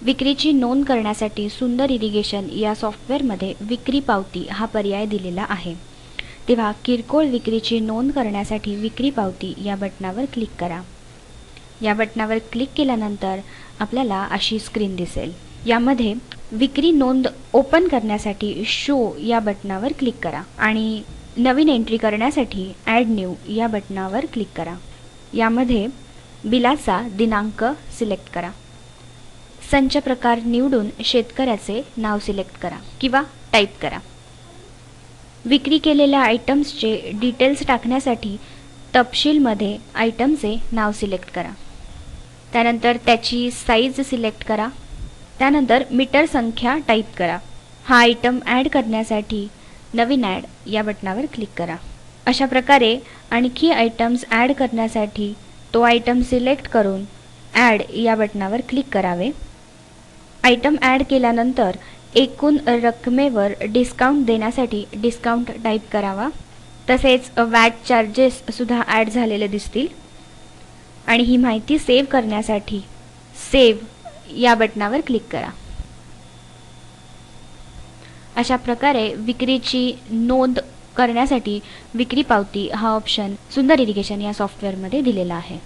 विक्रीची नोंद करण्यासाठी सुंदर इरिगेशन या सॉफ्टवेअरमध्ये विक्री पावती हा पर्याय दिलेला आहे। तेव्हा किरकोळ विक्रीची नोंद करण्यासाठी विक्री पावती या बटनावर क्लिक करा। या बटनावर क्लिक केल्यानंतर आपल्याला अशी स्क्रीन दिसेल। यामध्ये विक्री नोंद ओपन करण्यासाठी शो या बटनावर क्लिक करा आणि नवीन एंट्री करण्यासाठी ॲड न्यू या बटनावर क्लिक करा। यामध्ये बिलाचा दिनांक सिलेक्ट करा। संच प्रकार निवडून शेतकऱ्याचे नाव सिलेक्ट करा किंवा टाईप करा। विक्री केलेल्या आयटम्सचे डिटेल्स टाकण्यासाठी तपशीलमध्ये आयटमचे नाव सिलेक्ट करा। त्यानंतर त्याची साईज सिलेक्ट करा। त्यानंतर मीटर संख्या टाईप करा। हा आयटम ॲड करण्यासाठी नवीन ॲड या बटनावर क्लिक करा। अशा प्रकारे आणखी आयटम्स ॲड करण्यासाठी तो आयटम सिलेक्ट करून ॲड या बटनावर क्लिक करावे। आयटम ॲड केल्यानंतर एकूण रकमेवर डिस्काउंट देण्यासाठी डिस्काउंट टाईप करावा। तसेच वॅट चार्जेस सुद्धा ॲड झालेले दिसतील आणि ही माहिती सेव्ह करण्यासाठी सेव्ह या बटनावर क्लिक करा। अशा प्रकारे विक्रीची नोंद करण्यासाठी विक्री पावती हा ऑप्शन सुंदर इरिगेशन या सॉफ्टवेअरमध्ये दिलेला आहे।